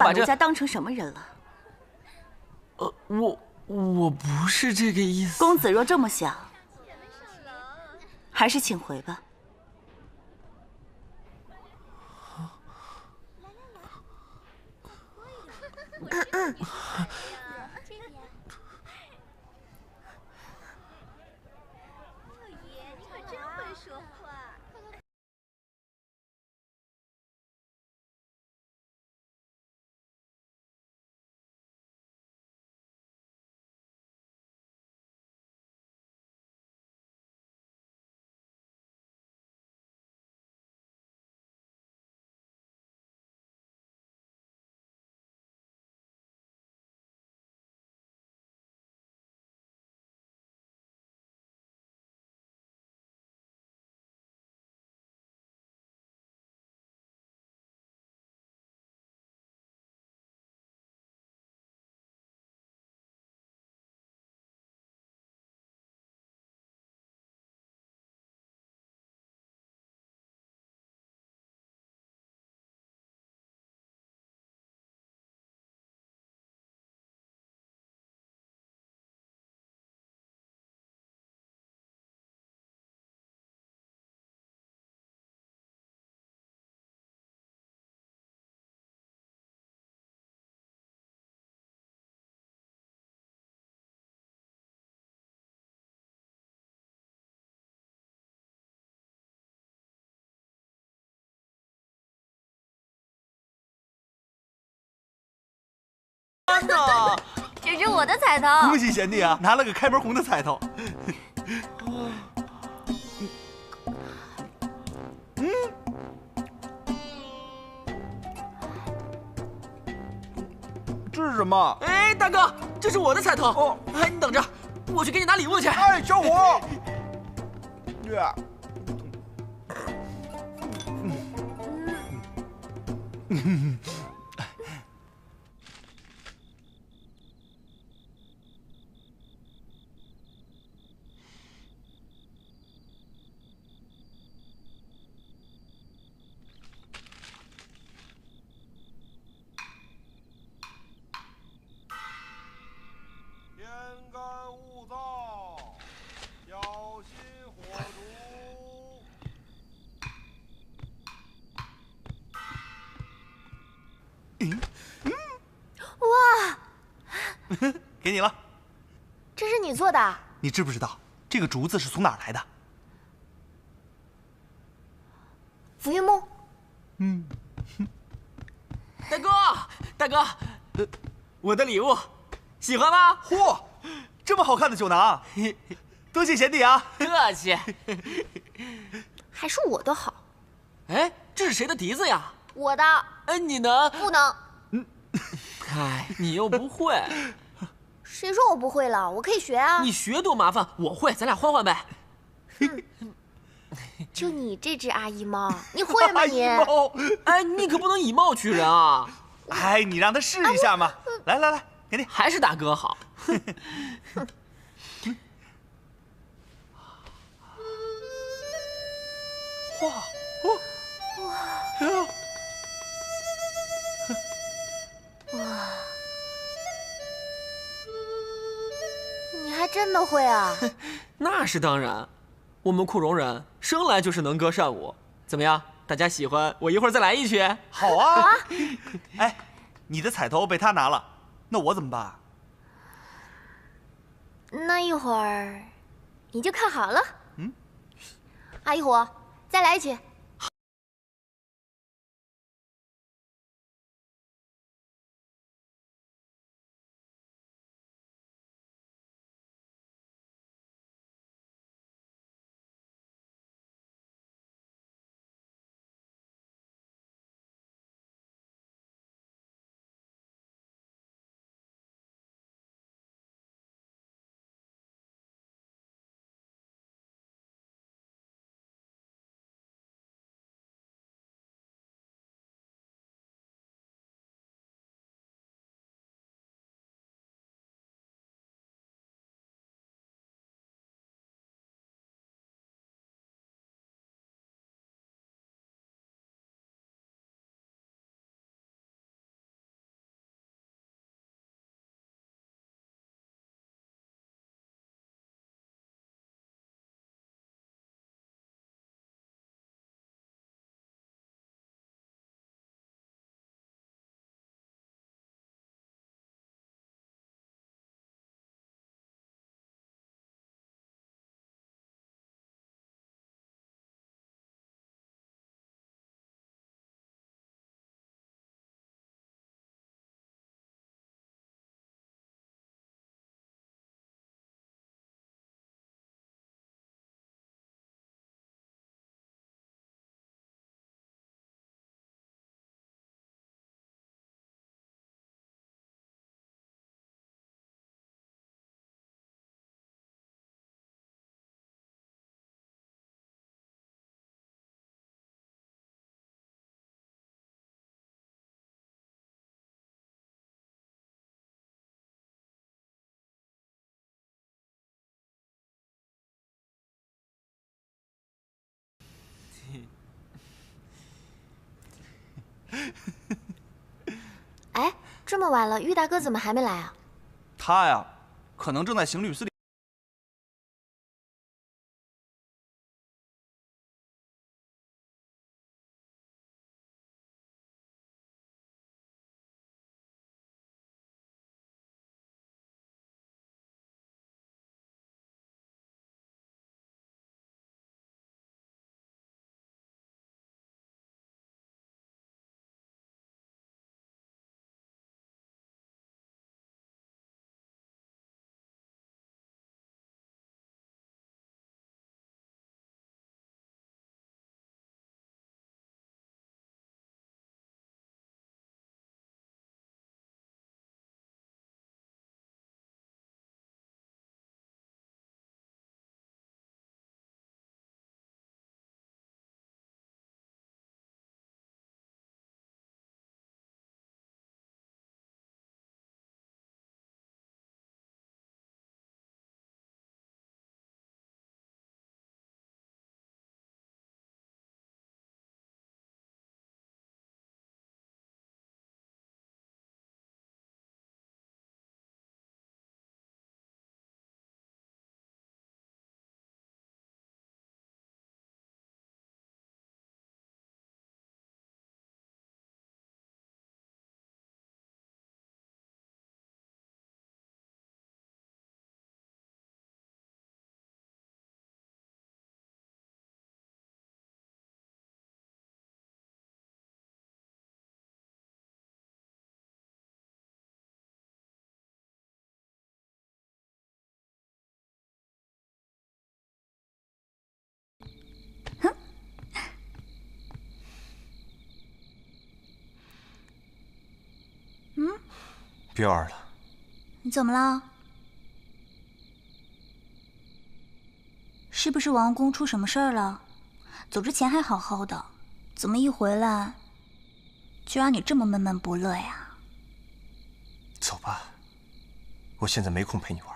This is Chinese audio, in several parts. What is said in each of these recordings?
把奴家当成什么人了？我不是这个意思。公子若这么想，还是请回吧。呢？这是我的彩头。恭喜贤弟啊，拿了个开门红的彩头。这是什么？哎，大哥，这是我的彩头。哦，哎，你等着，我去给你拿礼物去。哎，小伙。天干物燥，小心火烛。哇，给你了。这是你做的？你知不知道这个竹子是从哪儿来的？浮云木。大哥，我的礼物，喜欢吗？嚯，这么好看的酒囊，多谢贤弟啊！客气。还是我的好。哎，这是谁的笛子呀？我的。哎，你能？不能。哎，你又不会。谁说我不会了？我可以学啊。你学多麻烦，我会，咱俩换换呗。就你这只阿姨猫，你会吗你？阿姨猫，哎，你可不能以貌取人啊！哎，你让他试一下嘛。来，给你。还是大哥好。哇！你还真的会啊？那是当然，我们库容人生来就是能歌善舞。怎么样，大家喜欢？我一会儿再来一曲。好啊。哎，你的彩头被他拿了，那我怎么办？那一会儿你就看好了。阿姨虎，再来一曲。哎，这么晚了，玉大哥怎么还没来啊？他呀，可能正在行律司里。别玩了，你怎么了？是不是王宫出什么事儿了？走之前还好好的，怎么一回来就让你这么闷闷不乐呀？走吧，我现在没空陪你玩。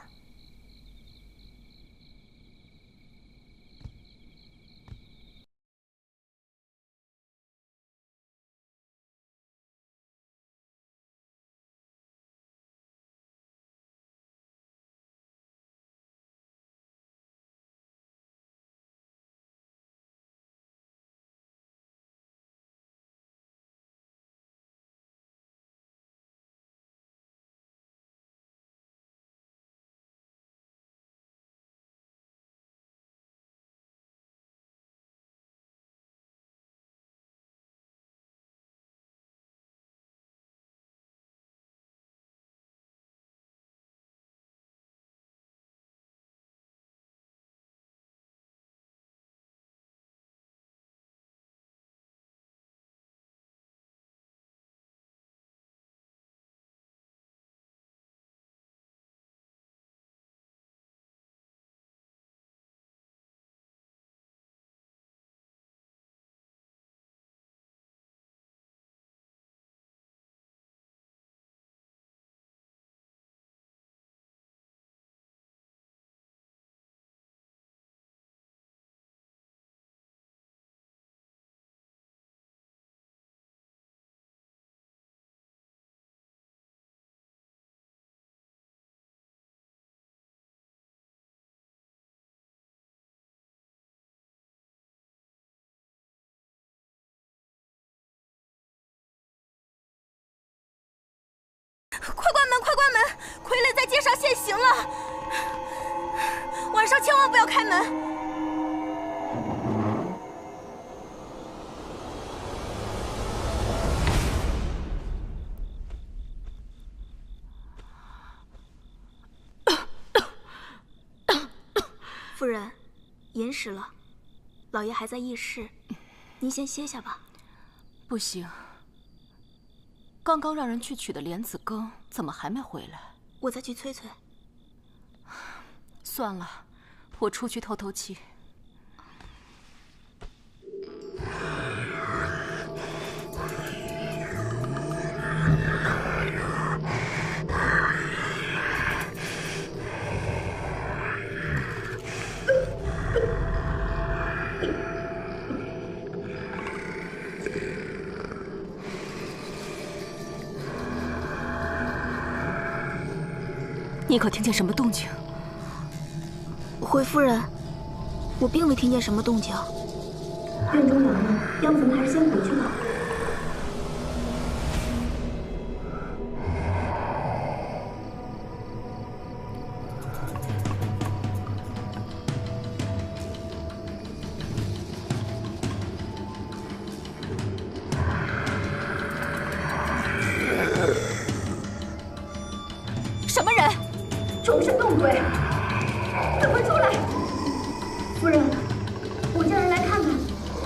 快关门！快关门！傀儡在街上现形了，晚上千万不要开门。夫人，寅时了，老爷还在议事，您先歇下吧。不行，刚刚让人去取的莲子羹怎么还没回来？我再去催催。算了，我出去透透气。你可听见什么动静？回夫人，我并没听见什么动静。院中老人，要不咱们还是先回去吧。什么人？终身动鬼！赶快出来！夫人，我叫人来看看。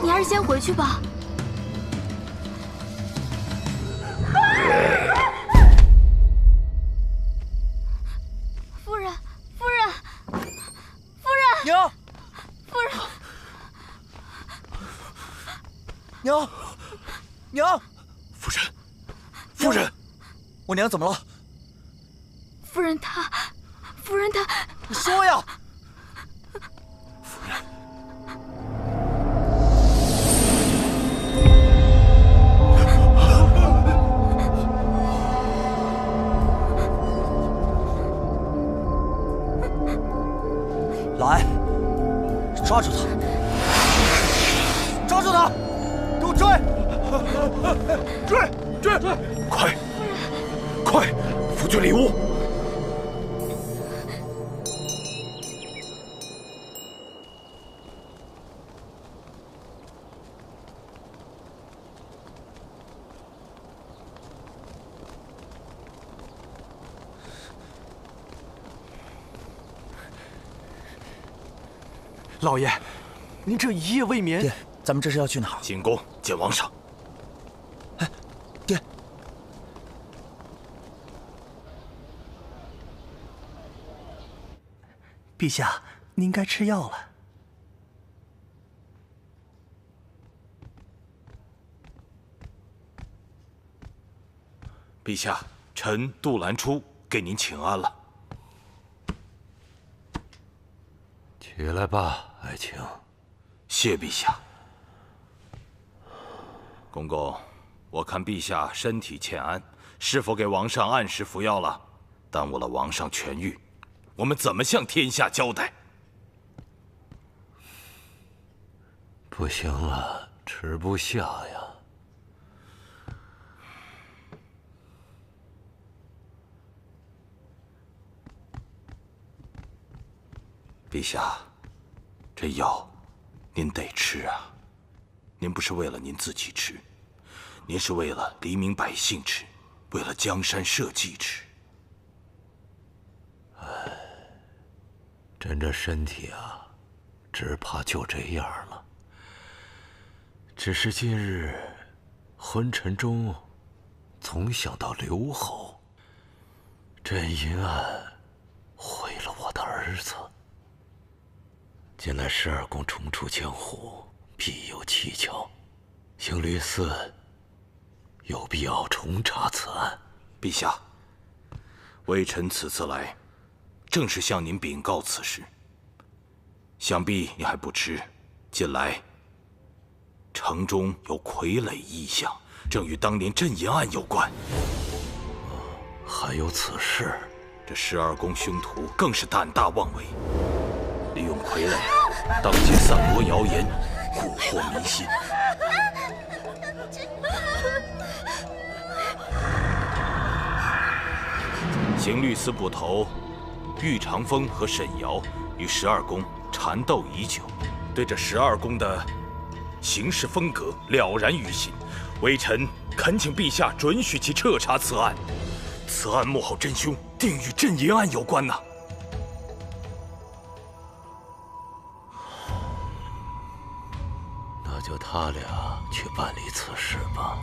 你还是先回去吧。夫人，夫人，夫人！娘，夫人，娘，娘，夫人，夫人，我娘怎么了？夫人她，你说呀！老艾，抓住他！抓住他！给我追！追！快！夫君礼物！老爷，您这一夜未眠。爹，咱们这是要去哪儿？进宫见王上。哎，爹，陛下，您该吃药了。陛下，臣杜兰初给您请安了。起来吧，爱卿。谢陛下。公公，我看陛下身体欠安，是否给王上按时服药了？耽误了王上痊愈，我们怎么向天下交代？不行了，吃不下呀。陛下，这药您得吃啊！您不是为了您自己吃，您是为了黎民百姓吃，为了江山社稷吃。哎，朕这身体啊，只怕就这样了。只是今日昏沉中，总想到刘侯，朕阴暗毁了我的儿子。近来十二宫重出江湖，必有蹊跷。刑律司有必要重查此案。陛下，微臣此次来，正是向您禀告此事。想必你还不知，近来城中有傀儡异象，正与当年镇银案有关。还有此事？这十二宫凶徒更是胆大妄为，利用傀儡当街散播谣言，蛊惑民心。刑律司捕头玉长风和沈瑶与十二宫缠斗已久，对这十二宫的行事风格了然于心。微臣恳请陛下准许其彻查此案。此案幕后真凶定与镇银案有关呐。那就他俩去办理此事吧。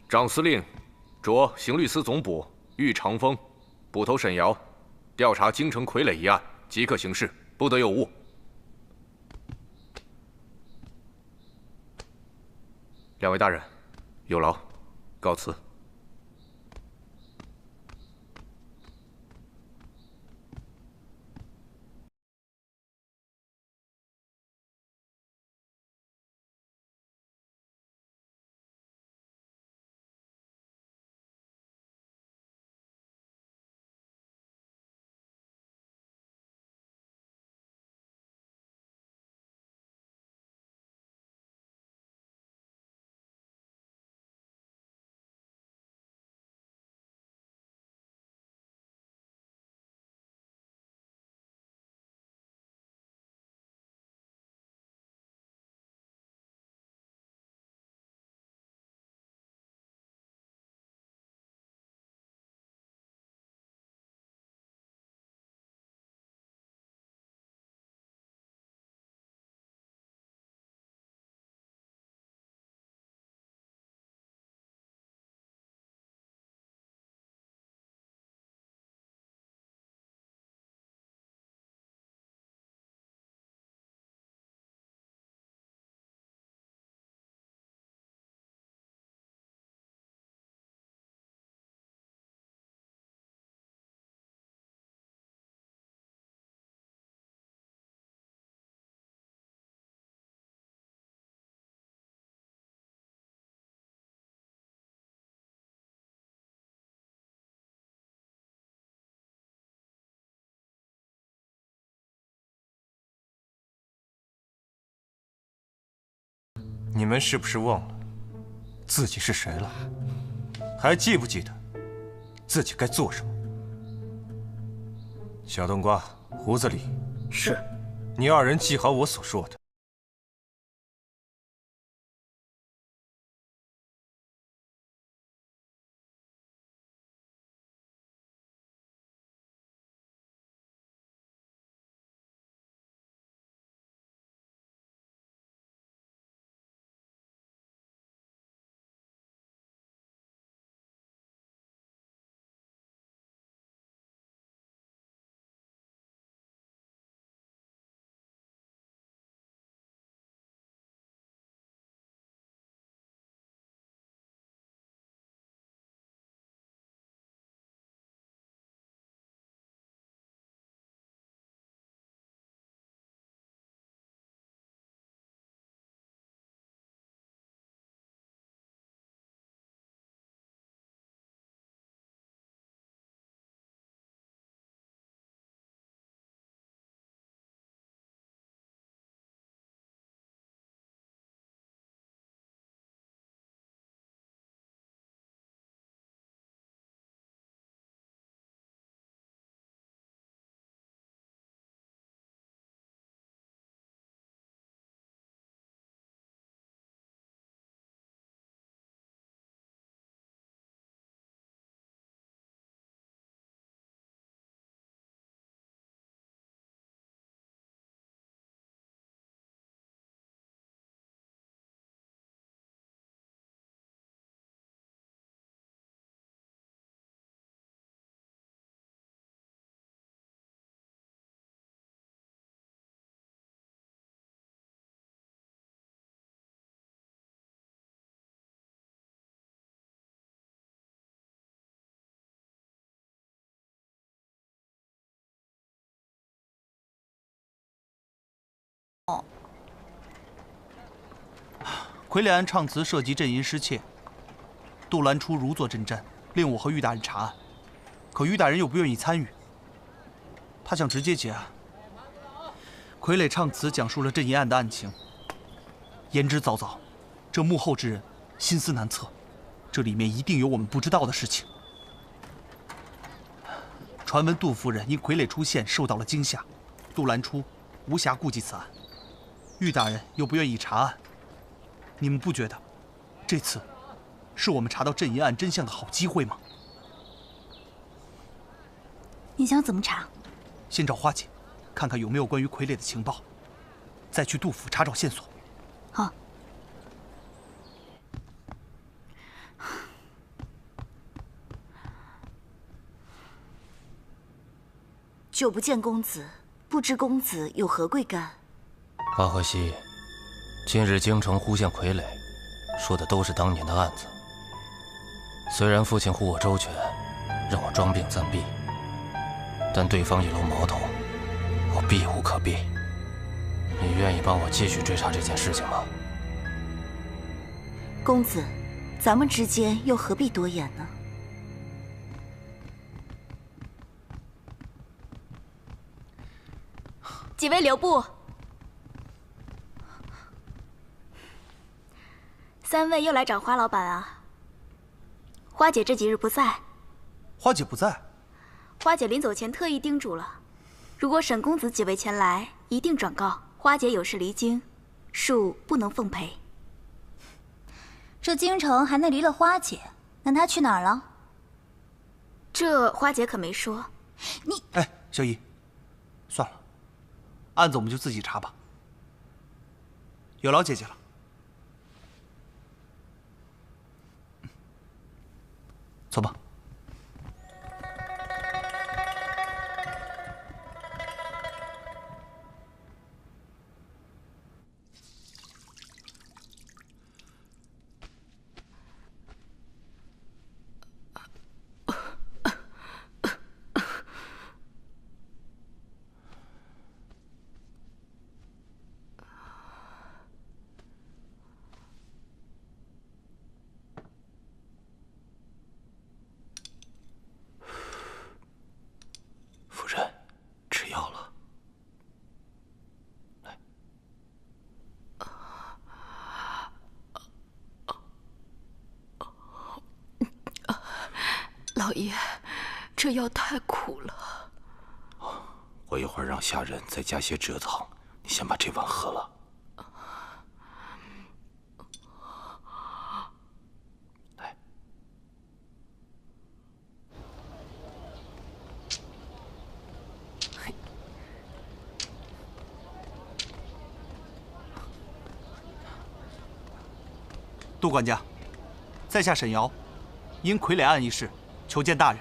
长司令，着刑律司总捕玉长风，捕头沈瑶，调查京城傀儡一案，即刻行事，不得有误。两位大人，有劳，告辞。你们是不是忘了自己是谁了？还记不记得自己该做什么？小冬瓜，胡子里是。你二人记好我所说的。傀儡案唱词涉及镇银失窃，杜兰初如坐针毡，令我和玉大人查案，可玉大人又不愿意参与，他想直接结案。傀儡唱词讲述了镇银案的案情，言之凿凿，这幕后之人心思难测，这里面一定有我们不知道的事情。传闻杜夫人因傀儡出现受到了惊吓，杜兰初无暇顾及此案，玉大人又不愿意查案。你们不觉得，这次是我们查到镇银案真相的好机会吗？你想怎么查？先找花姐，看看有没有关于傀儡的情报，再去杜府查找线索。好。久不见公子，不知公子有何贵干？阿和熙。今日京城忽现傀儡，说的都是当年的案子。虽然父亲护我周全，让我装病暂避，但对方一搂矛头，我避无可避。你愿意帮我继续追查这件事情吗？公子，咱们之间又何必多言呢？几位留步。三位又来找花老板啊？花姐这几日不在。花姐不在？花姐临走前特意叮嘱了，如果沈公子几位前来，一定转告花姐有事离京，恕不能奉陪。这京城还能离了花姐？那她去哪儿了？这花姐可没说。你……哎，小姨，算了，案子我们就自己查吧。有劳姐姐了。走吧。爷，这药太苦了。我一会儿让下人再加些蔗糖，你先把这碗喝了。来，杜管家，在下沈瑶，因傀儡案一事求见大人。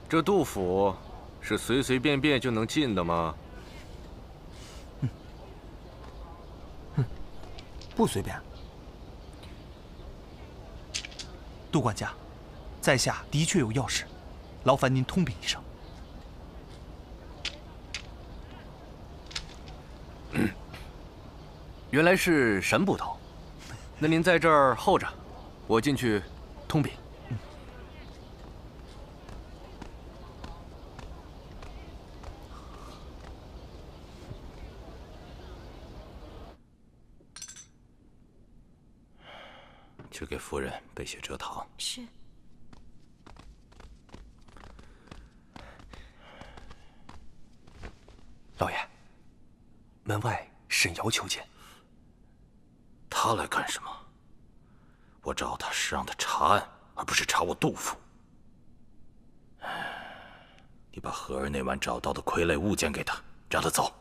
这杜府是随随便便就能进的吗？不随便。杜管家，在下的确有要事，劳烦您通禀一声。原来是沈捕头，那您在这儿候着，我进去通禀。去给夫人备些蔗糖。是。老爷，门外沈瑶求见。他来干什么？我找他是让他查案，而不是查我杜甫。你把荷儿那晚找到的傀儡物件给他，让他走。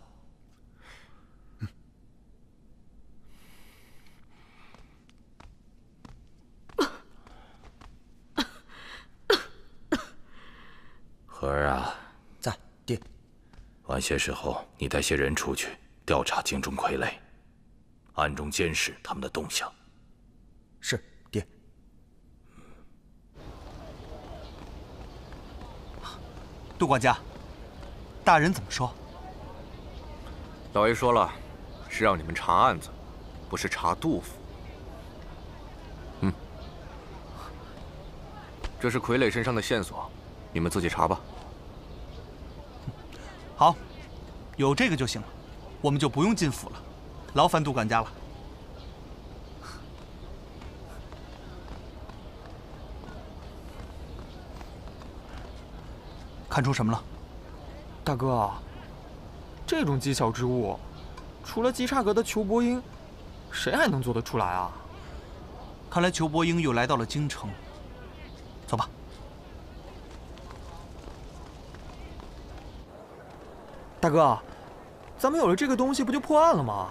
荷儿啊，在，爹。晚些时候，你带些人出去调查京中傀儡，暗中监视他们的动向。是，爹。杜管家，大人怎么说？老爷说了，是让你们查案子，不是查杜甫。这是傀儡身上的线索，你们自己查吧。好，有这个就行了，我们就不用进府了，劳烦杜管家了。看出什么了？大哥，这种技巧之物，除了极差阁的裘伯英，谁还能做得出来啊？看来裘伯英又来到了京城。走吧。大哥，咱们有了这个东西，不就破案了吗？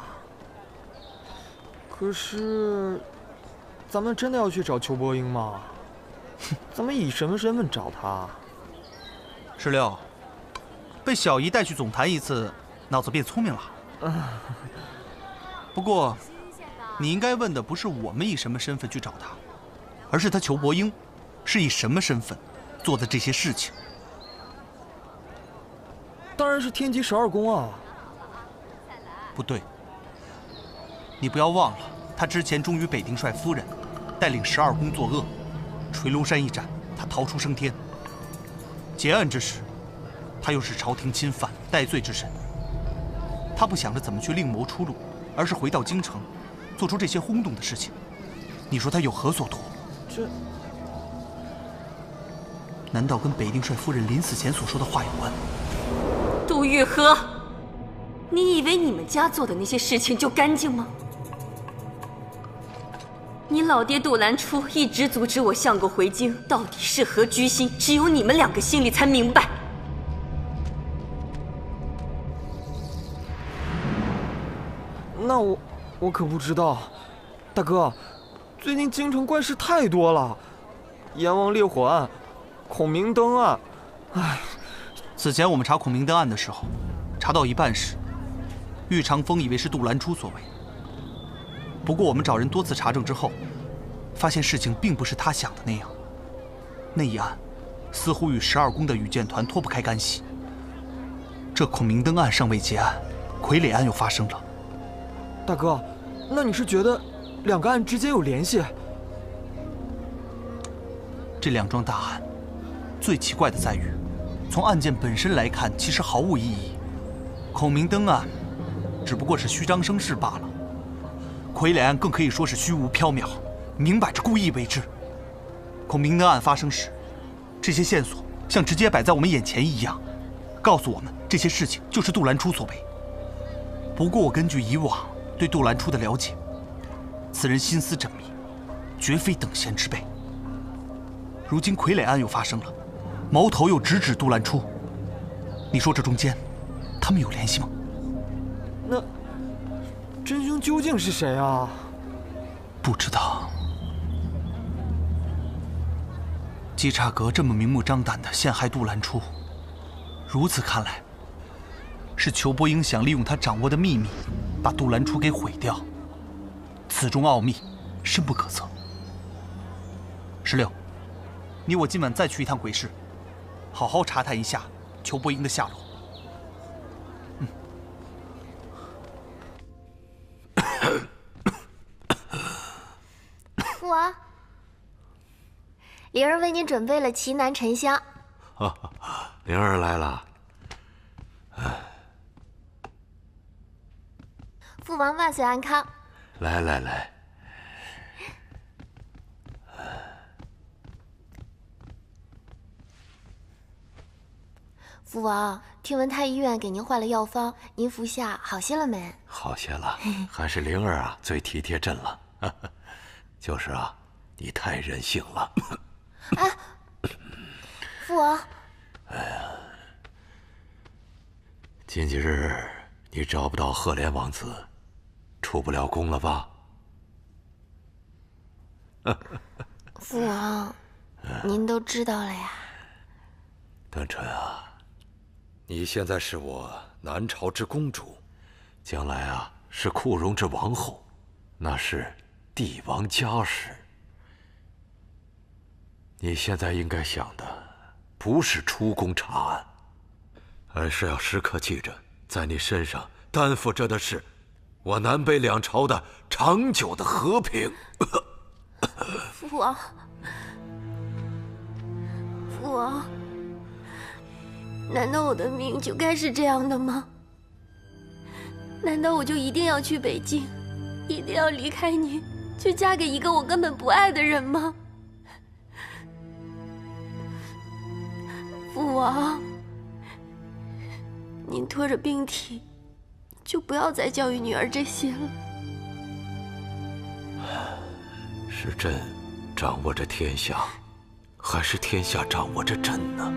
可是，咱们真的要去找裘伯英吗？咱们以什么身份找他？石榴，被小姨带去总坛一次，脑子变聪明了。不过，你应该问的不是我们以什么身份去找他，而是他裘伯英是以什么身份做的这些事情。当然是天机12宫啊。不对，你不要忘了，他之前忠于北定帅夫人，带领12宫作恶，垂庐山一战，他逃出升天。结案之时，他又是朝廷钦犯戴罪之身。他不想着怎么去另谋出路，而是回到京城，做出这些轰动的事情。你说他有何所图？这难道跟北定帅夫人临死前所说的话有关？杜玉和，你以为你们家做的那些事情就干净吗？你老爹杜兰初一直阻止我相公回京，到底是何居心？只有你们2个心里才明白。那我可不知道，大哥，最近京城怪事太多了，阎王烈火案、孔明灯案，唉。此前我们查孔明灯案的时候，查到一半时，玉长风以为是杜兰初所为。不过我们找人多次查证之后，发现事情并不是他想的那样。那一案似乎与12宫的羽箭团脱不开干系。这孔明灯案尚未结案，傀儡案又发生了。大哥，那你是觉得2个案之间有联系？这2桩大案，最奇怪的在于，从案件本身来看，其实毫无意义。孔明灯案只不过是虚张声势罢了，傀儡案更可以说是虚无缥缈，明摆着故意为之。孔明灯案发生时，这些线索像直接摆在我们眼前一样，告诉我们这些事情就是杜兰初所为。不过我根据以往对杜兰初的了解，此人心思缜密，绝非等闲之辈。如今傀儡案又发生了，矛头又直指杜兰初，你说这中间他们有联系吗？那真凶究竟是谁啊？不知道。稽查阁这么明目张胆地陷害杜兰初，如此看来，是裘伯英想利用他掌握的秘密，把杜兰初给毁掉。此中奥秘，深不可测。16，你我今晚再去一趟鬼市，好好查探一下裘伯英的下落。父王，灵儿为你准备了奇楠沉香。灵儿来了。父王万岁安康。来来来。父王，听闻太医院给您换了药方，您服下好些了没？好些了，还是灵儿啊最体贴朕了。就是啊，你太任性了。哎，父王。哎呀，近几日你找不到赫连王子，出不了宫了吧？父王，您都知道了呀。丹晨啊，你现在是我南朝之公主，将来啊是库容之王后，那是帝王家事。你现在应该想的不是出宫查案，而是要时刻记着，在你身上担负着的是我南北两朝的长久的和平。父王，父王，难道我的命就该是这样的吗？难道我就一定要去北京，一定要离开您，去嫁给一个我根本不爱的人吗？父王，您拖着病体，就不要再教育女儿这些了。是朕掌握着天下，还是天下掌握着朕呢？